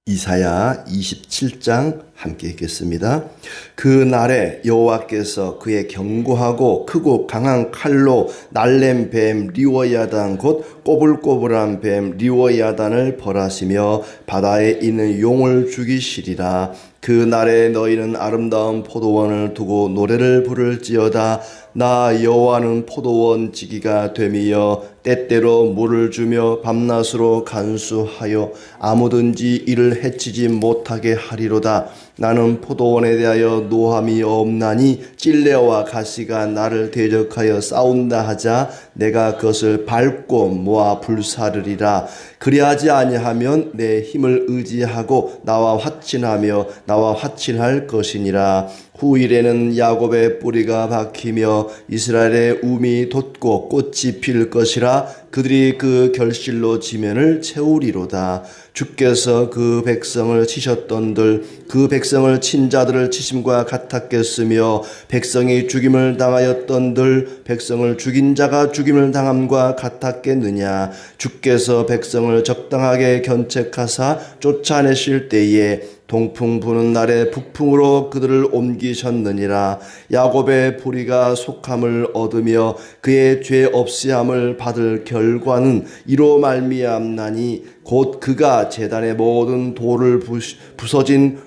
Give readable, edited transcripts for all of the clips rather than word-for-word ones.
이사야 27장 함께 읽겠습니다. 그 날에 여호와께서 그의 견고하고 크고 강한 칼로 날렘 뱀 리워야단 곧 꼬불꼬불한 뱀 리워야단을 벌하시며 바다에 있는 용을 죽이시리라. 그 날에 너희는 아름다운 포도원을 두고 노래를 부를지어다. 나 여호와는 포도원 지기가 됨이여 때때로 물을 주며 밤낮으로 간수하여 아무든지 이를 해치지 못하게 하리로다. 나는 포도원에 대하여 노함이 없나니 찔레와 가시가 나를 대적하여 싸운다 하자 내가 그것을 밟고 모아 불사르리라. 그리하지 아니하면 내 힘을 의지하고 나와 화친할 것이니라. 후일에는 야곱의 뿌리가 박히며 이스라엘의 움이 돋고 꽃이 필 것이라. 그들이 그 결실로 지면을 채우리로다. 주께서 그 백성을 치셨던들 그 백성을 친 자들을 치심과 같았겠으며 백성이 죽임을 당하였던들 백성을 죽인 자가 죽임을 당함과 같았겠느냐. 주께서 백성을 적당하게 견책하사 쫓아내실 때에 동풍 부는 날에 북풍으로 그들을 옮기셨느니라. 야곱의 불의가 속함을 얻으며 그의 죄 없이함을 받을 결과는 이로 말미암나니 곧 그가 제단의 모든 돌을 부서진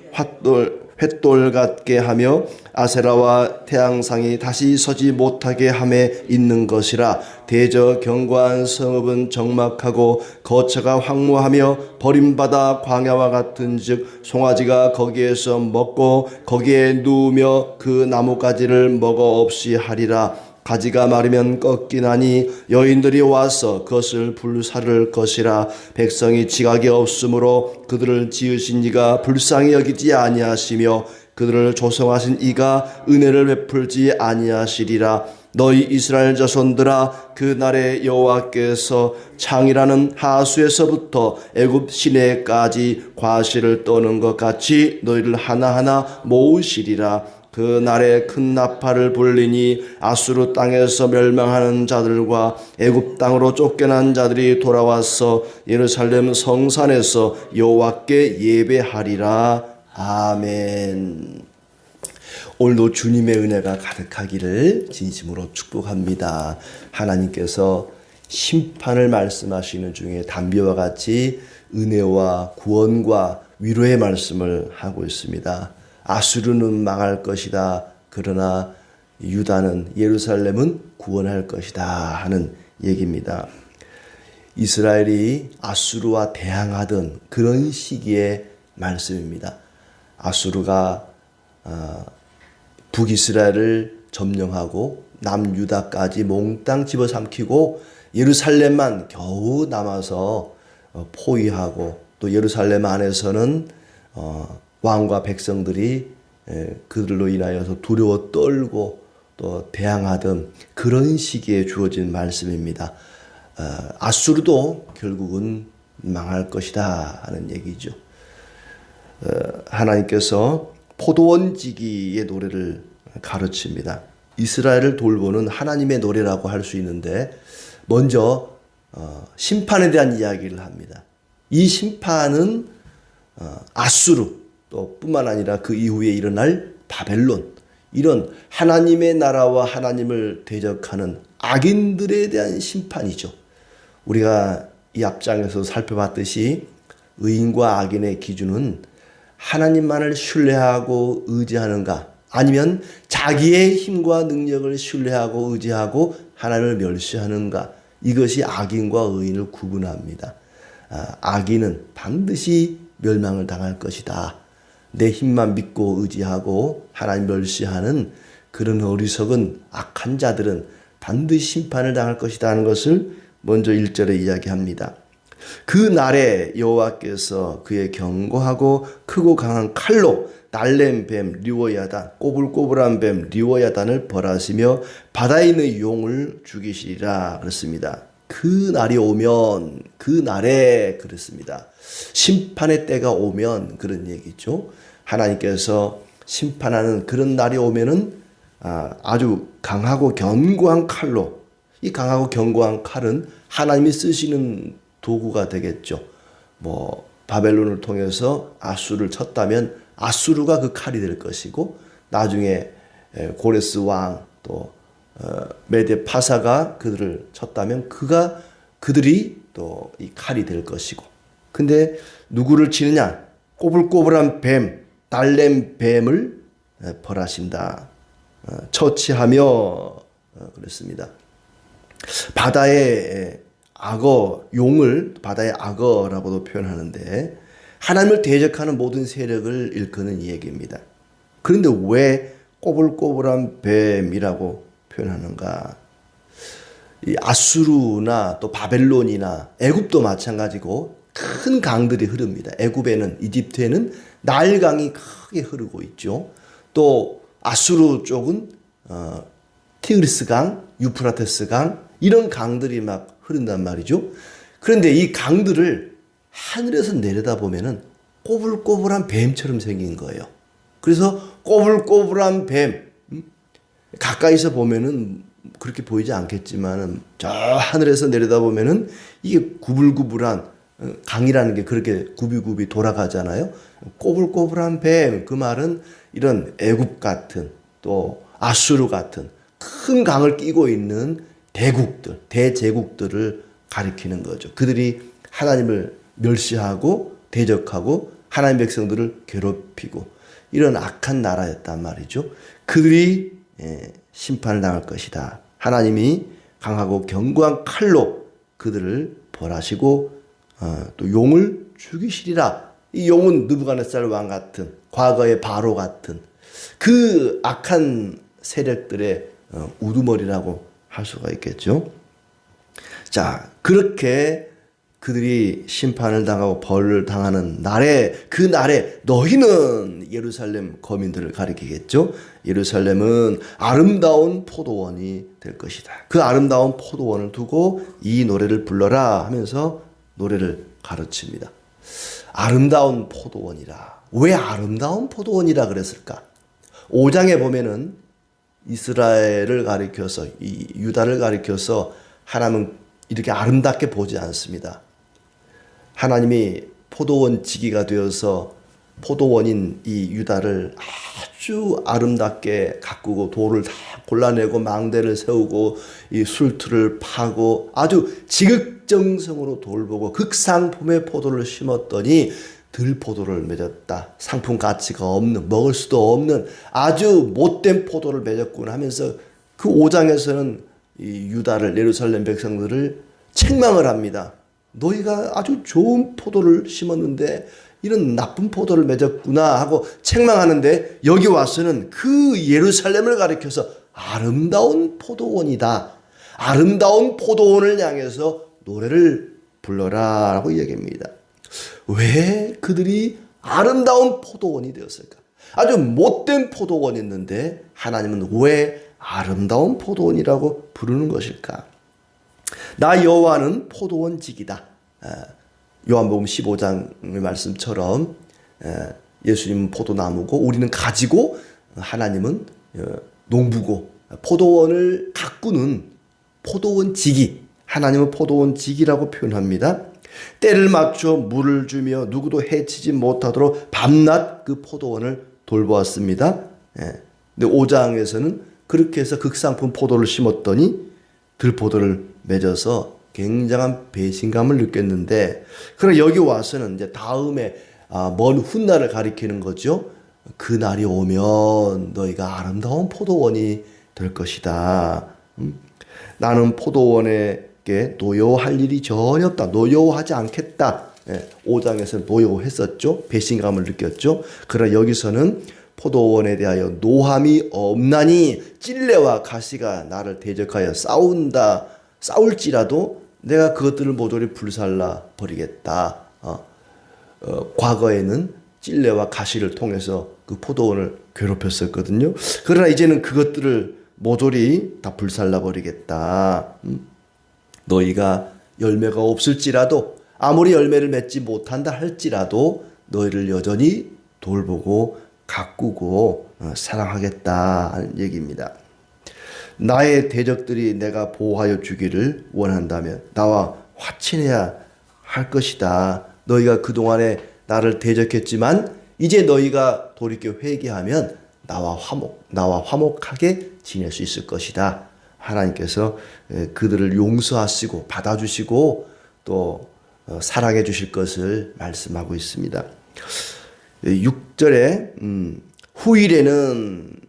횃돌 같게 하며 아세라와 태양상이 다시 서지 못하게 함에 있는 것이라. 대저 견고한 성읍은 적막하고 거처가 황무하며 버림받아 광야와 같은즉 송아지가 거기에서 먹고 거기에 누우며 그 나뭇가지를 먹어 없이 하리라. 가지가 마르면 꺾이나니 여인들이 와서 그것을 불사를 것이라. 백성이 지각이 없으므로 그들을 지으신 이가 불쌍히 여기지 아니하시며 그들을 조성하신 이가 은혜를 베풀지 아니하시리라. 너희 이스라엘 자손들아, 그 날에 여호와께서 창이라는 하수에서부터 애굽 시내까지 과실을 떠는 것 같이 너희를 하나하나 모으시리라. 그 날에 큰 나팔을 불리니 아수르 땅에서 멸망하는 자들과 애굽 땅으로 쫓겨난 자들이 돌아와서 예루살렘 성산에서 여호와께 예배하리라. 아멘. 오늘도 주님의 은혜가 가득하기를 진심으로 축복합니다. 하나님께서 심판을 말씀하시는 중에 담비와 같이 은혜와 구원과 위로의 말씀을 하고 있습니다. 아수르는 망할 것이다. 그러나 유다는 예루살렘은 구원할 것이다 하는 얘기입니다. 이스라엘이 아수르와 대항하던 그런 시기의 말씀입니다. 아수르가 북이스라엘을 점령하고 남유다까지 몽땅 집어삼키고 예루살렘만 겨우 남아서 포위하고 또 예루살렘 안에서는 왕과 백성들이 그들로 인하여서 두려워 떨고 또 대항하던 그런 시기에 주어진 말씀입니다. 아수르도 결국은 망할 것이다 하는 얘기죠. 하나님께서 포도원 지기의 노래를 가르칩니다. 이스라엘을 돌보는 하나님의 노래라고 할 수 있는데 먼저 심판에 대한 이야기를 합니다. 이 심판은 아수르 또 뿐만 아니라 그 이후에 일어날 바벨론, 이런 하나님의 나라와 하나님을 대적하는 악인들에 대한 심판이죠. 우리가 이 앞장에서 살펴봤듯이 의인과 악인의 기준은 하나님만을 신뢰하고 의지하는가, 아니면 자기의 힘과 능력을 신뢰하고 의지하고 하나님을 멸시하는가, 이것이 악인과 의인을 구분합니다. 악인은 반드시 멸망을 당할 것이다. 내 힘만 믿고 의지하고 하나님 멸시하는 그런 어리석은 악한 자들은 반드시 심판을 당할 것이다 하는 것을 먼저 1절에 이야기합니다. 그 날에 여호와께서 그의 견고하고 크고 강한 칼로 날렘 뱀 리워야단, 꼬불꼬불한 뱀 리워야단을 벌하시며 바다에 있는 용을 죽이시리라 그랬습니다. 그 날이 오면, 그 날에 그랬습니다. 심판의 때가 오면 그런 얘기죠. 하나님께서 심판하는 그런 날이 오면은 아주 강하고 견고한 칼로, 이 강하고 견고한 칼은 하나님이 쓰시는 도구가 되겠죠. 바벨론을 통해서 아수르를 쳤다면 아수르가 그 칼이 될 것이고, 나중에 고레스 왕 또 메데 파사가 그들을 쳤다면 그들이 또 이 칼이 될 것이고. 근데 누구를 치느냐? 꼬불꼬불한 뱀, 달렘 뱀을 벌하신다. 처치하며 그랬습니다. 바다의 악어, 용을 바다의 악어라고도 표현하는데, 하나님을 대적하는 모든 세력을 일컫는 이 얘기입니다. 그런데 왜 꼬불꼬불한 뱀이라고 표현하는가? 이 아수르나 또 바벨론이나 애굽도 마찬가지고 큰 강들이 흐릅니다. 애굽에는, 이집트에는 나일강이 크게 흐르고 있죠. 또 아수르 쪽은 티그리스 강, 유프라테스 강, 이런 강들이 막 흐른단 말이죠. 그런데 이 강들을 하늘에서 내려다보면은 꼬불꼬불한 뱀처럼 생긴 거예요. 그래서 꼬불꼬불한 뱀, 가까이서 보면은 그렇게 보이지 않겠지만은 저 하늘에서 내려다보면은 이게 구불구불한 강이라는 게 그렇게 굽이굽이 돌아가잖아요. 꼬불꼬불한 뱀, 그 말은 이런 애굽 같은 또 아수르 같은 큰 강을 끼고 있는 대국들, 대제국들을 가리키는 거죠. 그들이 하나님을 멸시하고 대적하고 하나님 백성들을 괴롭히고 이런 악한 나라였단 말이죠. 그들이 심판을 당할 것이다. 하나님이 강하고 견고한 칼로 그들을 벌하시고 또 용을 죽이시리라. 이 용은 느부갓네살 왕 같은, 과거의 바로 같은 그 악한 세력들의 우두머리라고 할 수가 있겠죠. 자, 그렇게 그들이 심판을 당하고 벌을 당하는 날에, 그 날에 너희는 예루살렘 거민들을 가리키겠죠. 예루살렘은 아름다운 포도원이 될 것이다. 그 아름다운 포도원을 두고 이 노래를 불러라 하면서 노래를 가르칩니다. 아름다운 포도원이라. 왜 아름다운 포도원이라 그랬을까? 5장에 보면은 이스라엘을 가리켜서, 이 유다를 가리켜서 하나님은 이렇게 아름답게 보지 않습니다. 하나님이 포도원 지기가 되어서 포도원인 이 유다를 아주 아름답게 가꾸고 돌을 다 골라내고 망대를 세우고 이 술틀을 파고 아주 지극정성으로 돌보고 극상품의 포도를 심었더니 들포도를 맺었다. 상품 가치가 없는, 먹을 수도 없는 아주 못된 포도를 맺었구나 하면서 그 5장에서는 이 유다를, 예루살렘 백성들을 책망을 합니다. 너희가 아주 좋은 포도를 심었는데 이런 나쁜 포도를 맺었구나 하고 책망하는데, 여기 와서는 그 예루살렘을 가리켜서 아름다운 포도원이다. 아름다운 포도원을 향해서 노래를 불러라 라고 얘기합니다. 왜 그들이 아름다운 포도원이 되었을까? 아주 못된 포도원이었는데 하나님은 왜 아름다운 포도원이라고 부르는 것일까? 나 여호와는 포도원직이다. 요한복음 15장의 말씀처럼 예수님은 포도나무고 우리는 가지고 하나님은 농부고, 포도원을 가꾸는 포도원직이, 하나님은 포도원직이라고 표현합니다. 때를 맞춰 물을 주며 누구도 해치지 못하도록 밤낮 그 포도원을 돌보았습니다. 근데 5장에서는 그렇게 해서 극상품 포도를 심었더니 들포도를 맺어서 굉장한 배신감을 느꼈는데, 그러나 여기 와서는 이제 다음에 먼 훗날을 가리키는 거죠. 그 날이 오면 너희가 아름다운 포도원이 될 것이다. 나는 포도원에게 노여워할 일이 전혀 없다. 노여워하지 않겠다. 5장에서는 노여워했었죠. 배신감을 느꼈죠. 그러나 여기서는 포도원에 대하여 노함이 없나니 찔레와 가시가 나를 대적하여 싸울지라도 내가 그것들을 모조리 불살라 버리겠다. 과거에는 찔레와 가시를 통해서 그 포도원을 괴롭혔었거든요. 그러나 이제는 그것들을 모조리 다 불살라 버리겠다. 너희가 열매가 없을지라도, 아무리 열매를 맺지 못한다 할지라도 너희를 여전히 돌보고 가꾸고 사랑하겠다 하는 얘기입니다. 나의 대적들이 내가 보호하여 주기를 원한다면 나와 화친해야 할 것이다. 너희가 그동안에 나를 대적했지만 이제 너희가 돌이켜 회개하면 나와 화목하게 지낼 수 있을 것이다. 하나님께서 그들을 용서하시고 받아주시고 또 사랑해 주실 것을 말씀하고 있습니다. 6절에 후일에는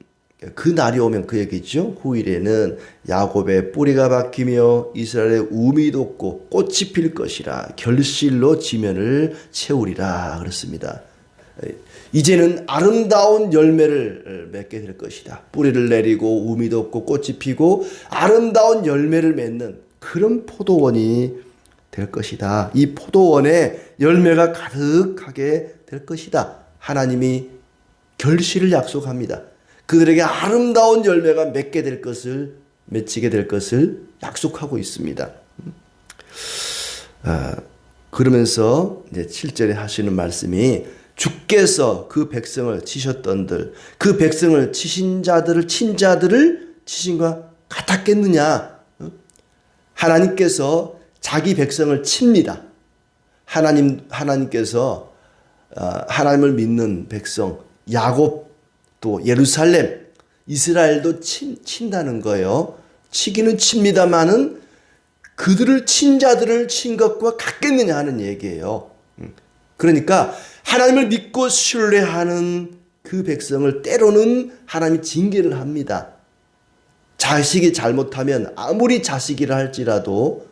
그 날이 오면 그 얘기죠. 후일에는 야곱의 뿌리가 박히며 이스라엘의 우미 돋고 꽃이 필 것이라 결실로 지면을 채우리라 그렇습니다. 이제는 아름다운 열매를 맺게 될 것이다. 뿌리를 내리고 우미 돋고 꽃이 피고 아름다운 열매를 맺는 그런 포도원이 될 것이다. 이 포도원에 열매가 가득하게 될 것이다. 하나님이 결실을 약속합니다. 그들에게 아름다운 열매가 맺게 될 것을, 맺히게 될 것을 약속하고 있습니다. 그러면서 이제 7절에 하시는 말씀이 주께서 그 백성을 치셨던들, 그 백성을 치신 자들을, 친 자들을 치신과 같았겠느냐? 하나님께서 자기 백성을 칩니다. 하나님께서 하나님을 믿는 백성, 야곱 또 예루살렘, 이스라엘도 친다는 거예요. 치기는 칩니다마는 그들을 친 자들을 친 것과 같겠느냐 하는 얘기예요. 그러니까 하나님을 믿고 신뢰하는 그 백성을 때로는 하나님이 징계를 합니다. 자식이 잘못하면 아무리 자식이라 할지라도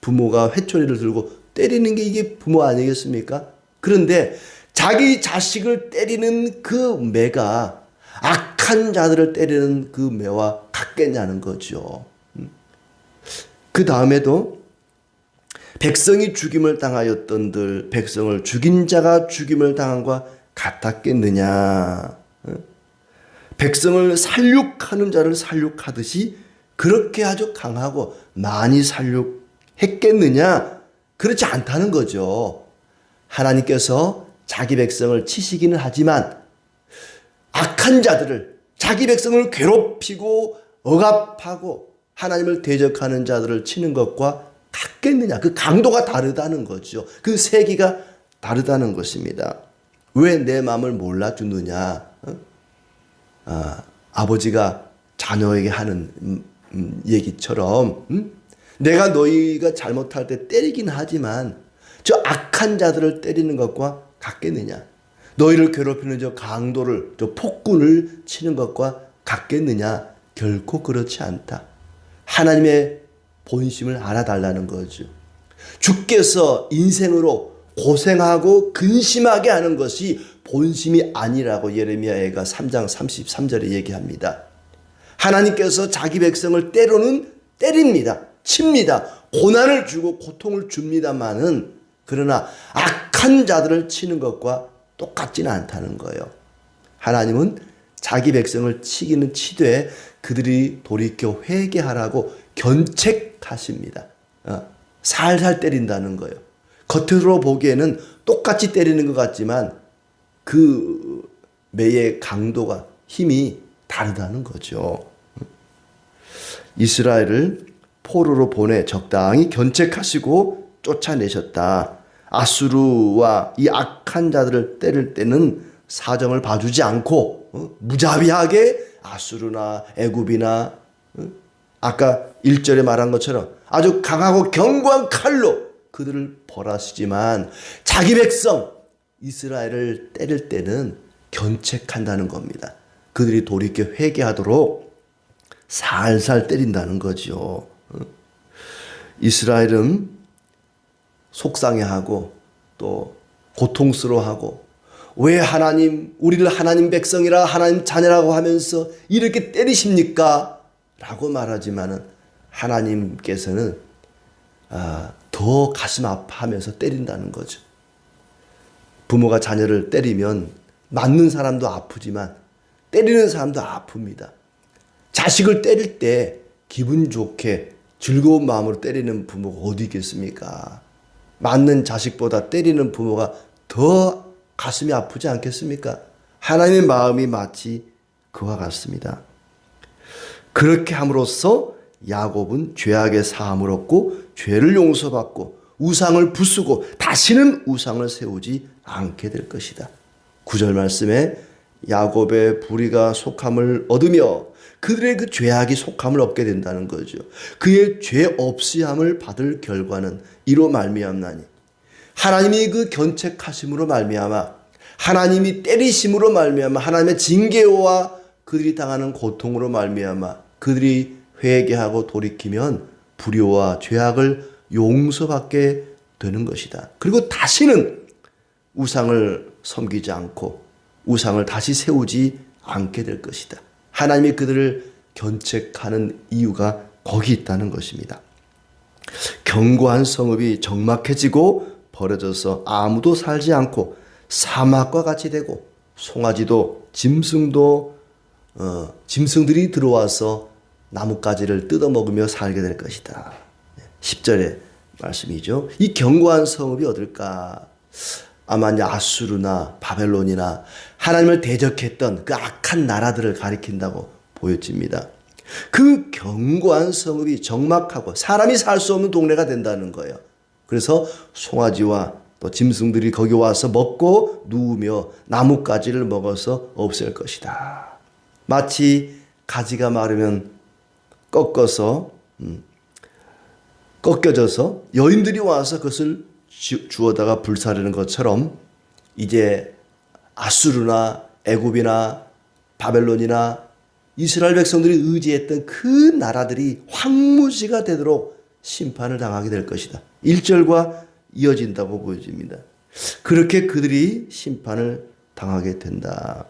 부모가 회초리를 들고 때리는 게 이게 부모 아니겠습니까? 그런데 자기 자식을 때리는 그 매가 악한 자들을 때리는 그 매와 같겠냐는 거죠. 그 다음에도 백성이 죽임을 당하였던들 백성을 죽인 자가 죽임을 당한과 같았겠느냐. 백성을 살육하는 자를 살육하듯이 그렇게 아주 강하고 많이 살육했겠느냐. 그렇지 않다는 거죠. 하나님께서 자기 백성을 치시기는 하지만 악한 자들을, 자기 백성을 괴롭히고 억압하고 하나님을 대적하는 자들을 치는 것과 같겠느냐. 그 강도가 다르다는 거죠. 그 세기가 다르다는 것입니다. 왜 내 마음을 몰라주느냐. 아버지가 자녀에게 하는 얘기처럼 내가 너희가 잘못할 때 때리긴 하지만 저 악한 자들을 때리는 것과 같겠느냐. 너희를 괴롭히는 저 강도를, 저 폭군을 치는 것과 같겠느냐. 결코 그렇지 않다. 하나님의 본심을 알아달라는 거죠. 주께서 인생으로 고생하고 근심하게 하는 것이 본심이 아니라고 예레미야가 3장 33절에 얘기합니다. 하나님께서 자기 백성을 때로는 때립니다. 칩니다. 고난을 주고 고통을 줍니다마는 그러나 악한 자들을 치는 것과 똑같지는 않다는 거예요. 하나님은 자기 백성을 치기는 치되 그들이 돌이켜 회개하라고 견책하십니다. 살살 때린다는 거예요. 겉으로 보기에는 똑같이 때리는 것 같지만 그 매의 강도가 힘이 다르다는 거죠. 이스라엘을 포로로 보내 적당히 견책하시고 쫓아내셨다. 아수르와 이 악한 자들을 때릴 때는 사정을 봐주지 않고 무자비하게 아수르나 애굽이나 아까 1절에 말한 것처럼 아주 강하고 견고한 칼로 그들을 벌하시지만 자기 백성 이스라엘을 때릴 때는 견책한다는 겁니다. 그들이 돌이켜 회개하도록 살살 때린다는 거죠. 이스라엘은 속상해하고 또 고통스러워하고 왜 하나님, 우리를 하나님 백성이라 하나님 자녀라고 하면서 이렇게 때리십니까? 라고 말하지만은 하나님께서는 더 가슴 아파하면서 때린다는 거죠. 부모가 자녀를 때리면 맞는 사람도 아프지만 때리는 사람도 아픕니다. 자식을 때릴 때 기분 좋게 즐거운 마음으로 때리는 부모가 어디 있겠습니까? 맞는 자식보다 때리는 부모가 더 가슴이 아프지 않겠습니까? 하나님의 마음이 마치 그와 같습니다. 그렇게 함으로써 야곱은 죄악의 사함을 얻고 죄를 용서받고 우상을 부수고 다시는 우상을 세우지 않게 될 것이다. 9절 말씀에 야곱의 불의가 속함을 얻으며 그들의 그 죄악이 속함을 얻게 된다는 거죠. 그의 죄 없이함을 받을 결과는 이로 말미암나니 하나님이 그 견책하심으로 말미암아 하나님이 때리심으로 말미암아 하나님의 징계와 그들이 당하는 고통으로 말미암아 그들이 회개하고 돌이키면 불의와 죄악을 용서받게 되는 것이다. 그리고 다시는 우상을 섬기지 않고 우상을 다시 세우지 않게 될 것이다. 하나님이 그들을 견책하는 이유가 거기 있다는 것입니다. 견고한 성읍이 적막해지고 버려져서 아무도 살지 않고 사막과 같이 되고 송아지도 짐승들이 들어와서 나뭇가지를 뜯어먹으며 살게 될 것이다. 10절의 말씀이죠. 이 견고한 성읍이 어딜까? 아마 이제 아수르나 바벨론이나 하나님을 대적했던 그 악한 나라들을 가리킨다고 보여집니다. 그 견고한 성읍이 적막하고 사람이 살 수 없는 동네가 된다는 거예요. 그래서 송아지와 또 짐승들이 거기 와서 먹고 누우며 나뭇가지를 먹어서 없앨 것이다. 마치 가지가 마르면 꺾여져서 여인들이 와서 그것을 주워다가 불사르는 것처럼 이제 아수르나 애굽이나 바벨론이나 이스라엘 백성들이 의지했던 그 나라들이 황무지가 되도록 심판을 당하게 될 것이다. 1절과 이어진다고 보여집니다. 그렇게 그들이 심판을 당하게 된다.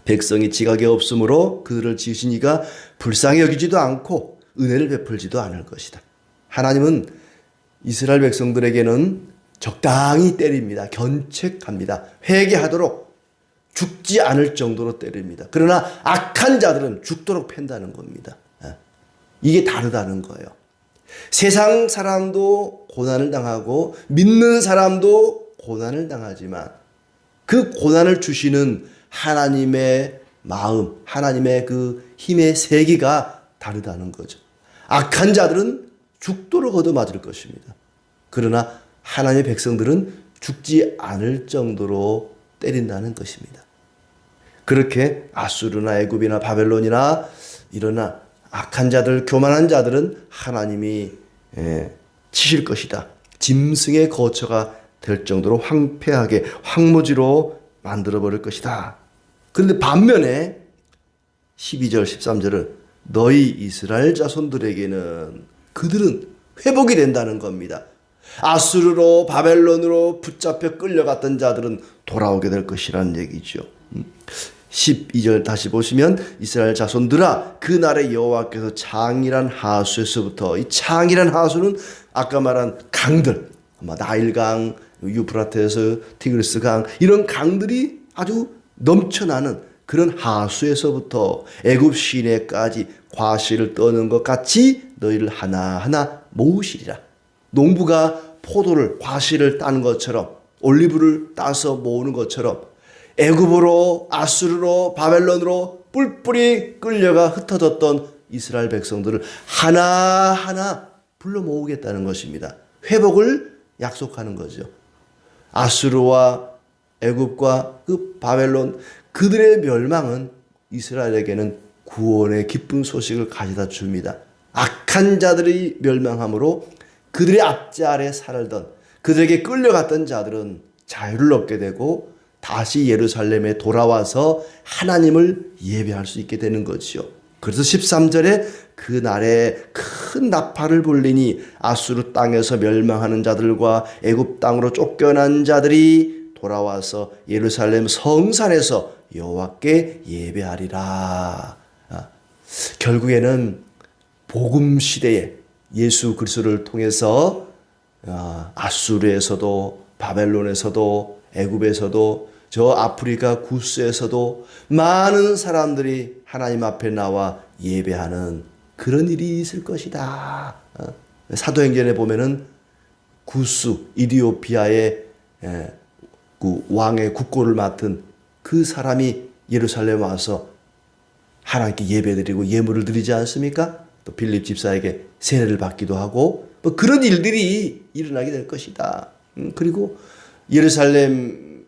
백성이 지각이 없으므로 그들을 지으신 이가 불쌍히 여기지도 않고 은혜를 베풀지도 않을 것이다. 하나님은 이스라엘 백성들에게는 적당히 때립니다. 견책합니다. 회개하도록 죽지 않을 정도로 때립니다. 그러나 악한 자들은 죽도록 팬다는 겁니다. 이게 다르다는 거예요. 세상 사람도 고난을 당하고 믿는 사람도 고난을 당하지만 그 고난을 주시는 하나님의 마음, 하나님의 그 힘의 세기가 다르다는 거죠. 악한 자들은 죽도록 얻어맞을 것입니다. 그러나 하나님의 백성들은 죽지 않을 정도로 때린다는 것입니다. 그렇게 아수르나 애굽이나 바벨론이나 이러나 악한 자들, 교만한 자들은 하나님이 치실 것이다. 짐승의 거처가 될 정도로 황폐하게 황무지로 만들어버릴 것이다. 그런데 반면에 12절 13절은 너희 이스라엘 자손들에게는 그들은 회복이 된다는 겁니다. 아수르로 바벨론으로 붙잡혀 끌려갔던 자들은 돌아오게 될 것이라는 얘기죠. 12절 다시 보시면 이스라엘 자손들아 그날의 여호와께서 창이란 하수에서부터 이 창이란 하수는 아까 말한 강들 나일강, 유프라테스, 티그리스강 이런 강들이 아주 넘쳐나는 그런 하수에서부터 애굽 시내까지 과실을 떠는 것 같이 너희를 하나하나 모으시리라. 농부가 포도를 과실을 따는 것처럼 올리브를 따서 모으는 것처럼 애굽으로 아수르로 바벨론으로 뿔뿔이 끌려가 흩어졌던 이스라엘 백성들을 하나하나 불러 모으겠다는 것입니다. 회복을 약속하는 거죠. 아수르와 애굽과 그 바벨론 그들의 멸망은 이스라엘에게는 구원의 기쁜 소식을 가져다 줍니다. 악한 자들이 멸망함으로 그들의 압제 아래 살던 그들에게 끌려갔던 자들은 자유를 얻게 되고 다시 예루살렘에 돌아와서 하나님을 예배할 수 있게 되는 거지요. 그래서 13절에 그 날에 큰 나팔을 불리니 아수르 땅에서 멸망하는 자들과 애굽 땅으로 쫓겨난 자들이 돌아와서 예루살렘 성산에서 여호와께 예배하리라. 결국에는 복음 시대에 예수 그리스도를 통해서 아수르에서도 바벨론에서도 애굽에서도 저 아프리카 구스에서도 많은 사람들이 하나님 앞에 나와 예배하는 그런 일이 있을 것이다. 사도행전에 보면은 구스 이디오피아의 그 왕의 국고를 맡은 그 사람이 예루살렘 와서 하나님께 예배드리고 예물을 드리지 않습니까? 또 빌립 집사에게 세례를 받기도 하고 뭐 그런 일들이 일어나게 될 것이다. 그리고 예루살렘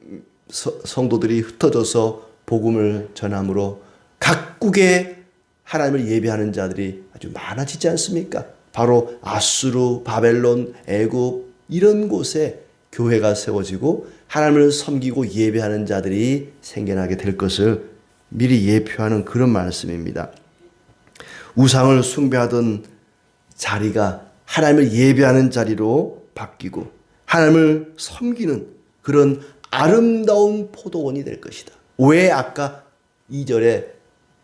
성도들이 흩어져서 복음을 전함으로 각국의 하나님을 예배하는 자들이 아주 많아지지 않습니까? 바로 아수르, 바벨론, 애굽 이런 곳에 교회가 세워지고 하나님을 섬기고 예배하는 자들이 생겨나게 될 것을 미리 예표하는 그런 말씀입니다. 우상을 숭배하던 자리가 하나님을 예배하는 자리로 바뀌고 하나님을 섬기는 그런 아름다운 포도원이 될 것이다. 왜 아까 2절에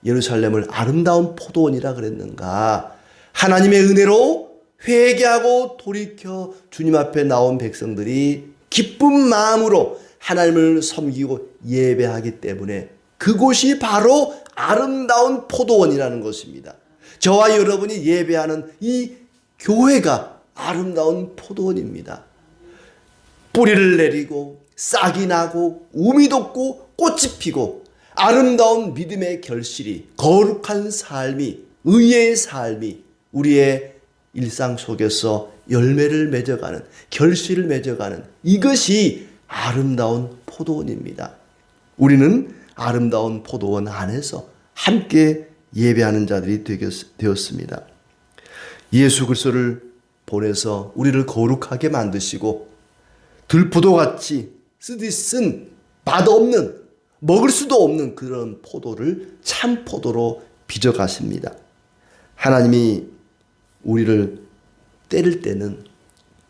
예루살렘을 아름다운 포도원이라 그랬는가? 하나님의 은혜로 회개하고 돌이켜 주님 앞에 나온 백성들이 기쁜 마음으로 하나님을 섬기고 예배하기 때문에 그곳이 바로 아름다운 포도원이라는 것입니다. 저와 여러분이 예배하는 이 교회가 아름다운 포도원입니다. 뿌리를 내리고 싹이 나고 우미 돋고 꽃이 피고 아름다운 믿음의 결실이, 거룩한 삶이, 의의 삶이 우리의 일상 속에서 열매를 맺어가는, 결실을 맺어가는 이것이 아름다운 포도원입니다. 우리는 아름다운 포도원 안에서 함께 예배하는 자들이 되었습니다. 예수 그리스도를 보내서 우리를 거룩하게 만드시고 들포도같이 쓰디쓴 맛없는 먹을 수도 없는 그런 포도를 참 포도로 빚어가십니다. 하나님이 우리를 때릴 때는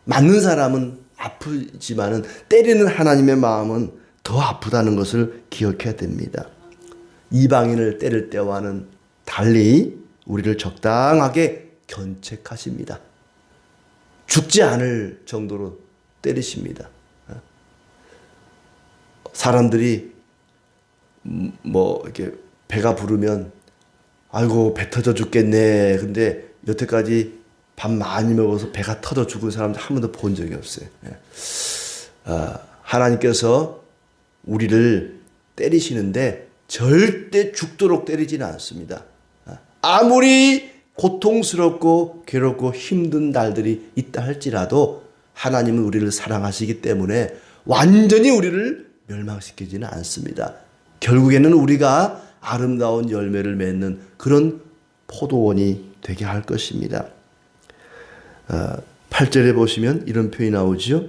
맞는 사람은 아프지만은 때리는 하나님의 마음은 더 아프다는 것을 기억해야 됩니다. 이방인을 때릴 때와는 달리 우리를 적당하게 견책하십니다. 죽지 않을 정도로 때리십니다. 사람들이 이렇게 배가 부르면 아이고 배 터져 죽겠네. 근데 여태까지 밥 많이 먹어서 배가 터져 죽은 사람들 한 번도 본 적이 없어요. 하나님께서 우리를 때리시는데 절대 죽도록 때리지는 않습니다. 아무리 고통스럽고 괴롭고 힘든 날들이 있다 할지라도 하나님은 우리를 사랑하시기 때문에 완전히 우리를 멸망시키지는 않습니다. 결국에는 우리가 아름다운 열매를 맺는 그런 포도원이 되게 할 것입니다. 8절에 보시면 이런 표현이 나오죠.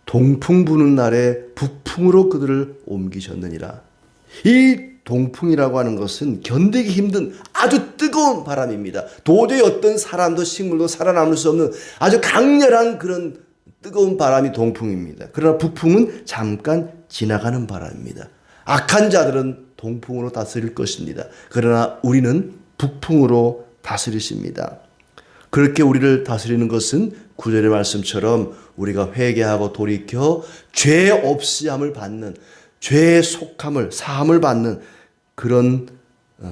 동풍 부는 날에 북풍으로 그들을 옮기셨느니라. 이 동풍이라고 하는 것은 견디기 힘든 아주 뜨거운 바람입니다. 도저히 어떤 사람도 식물도 살아남을 수 없는 아주 강렬한 그런 뜨거운 바람이 동풍입니다. 그러나 북풍은 잠깐 지나가는 바람입니다. 악한 자들은 동풍으로 다스릴 것입니다. 그러나 우리는 북풍으로 다스리십니다. 그렇게 우리를 다스리는 것은 9절의 말씀처럼 우리가 회개하고 돌이켜 죄 없이함을 받는, 죄의 속함을, 사함을 받는 그런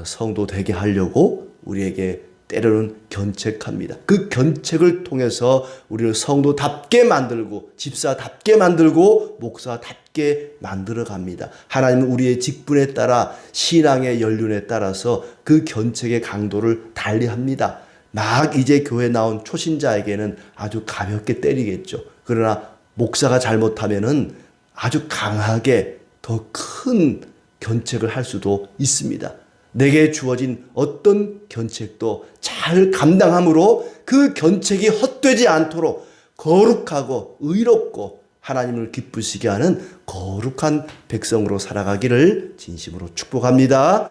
성도 되게 하려고 우리에게 때로는 견책합니다. 그 견책을 통해서 우리를 성도답게 만들고 집사답게 만들고 목사답게 만들어 갑니다. 하나님은 우리의 직분에 따라 신앙의 연륜에 따라서 그 견책의 강도를 달리합니다. 막 이제 교회 나온 초신자에게는 아주 가볍게 때리겠죠. 그러나 목사가 잘못하면은 아주 강하게 더 큰 견책을 할 수도 있습니다. 내게 주어진 어떤 견책도 잘 감당함으로 그 견책이 헛되지 않도록 거룩하고 의롭고 하나님을 기쁘시게 하는 거룩한 백성으로 살아가기를 진심으로 축복합니다.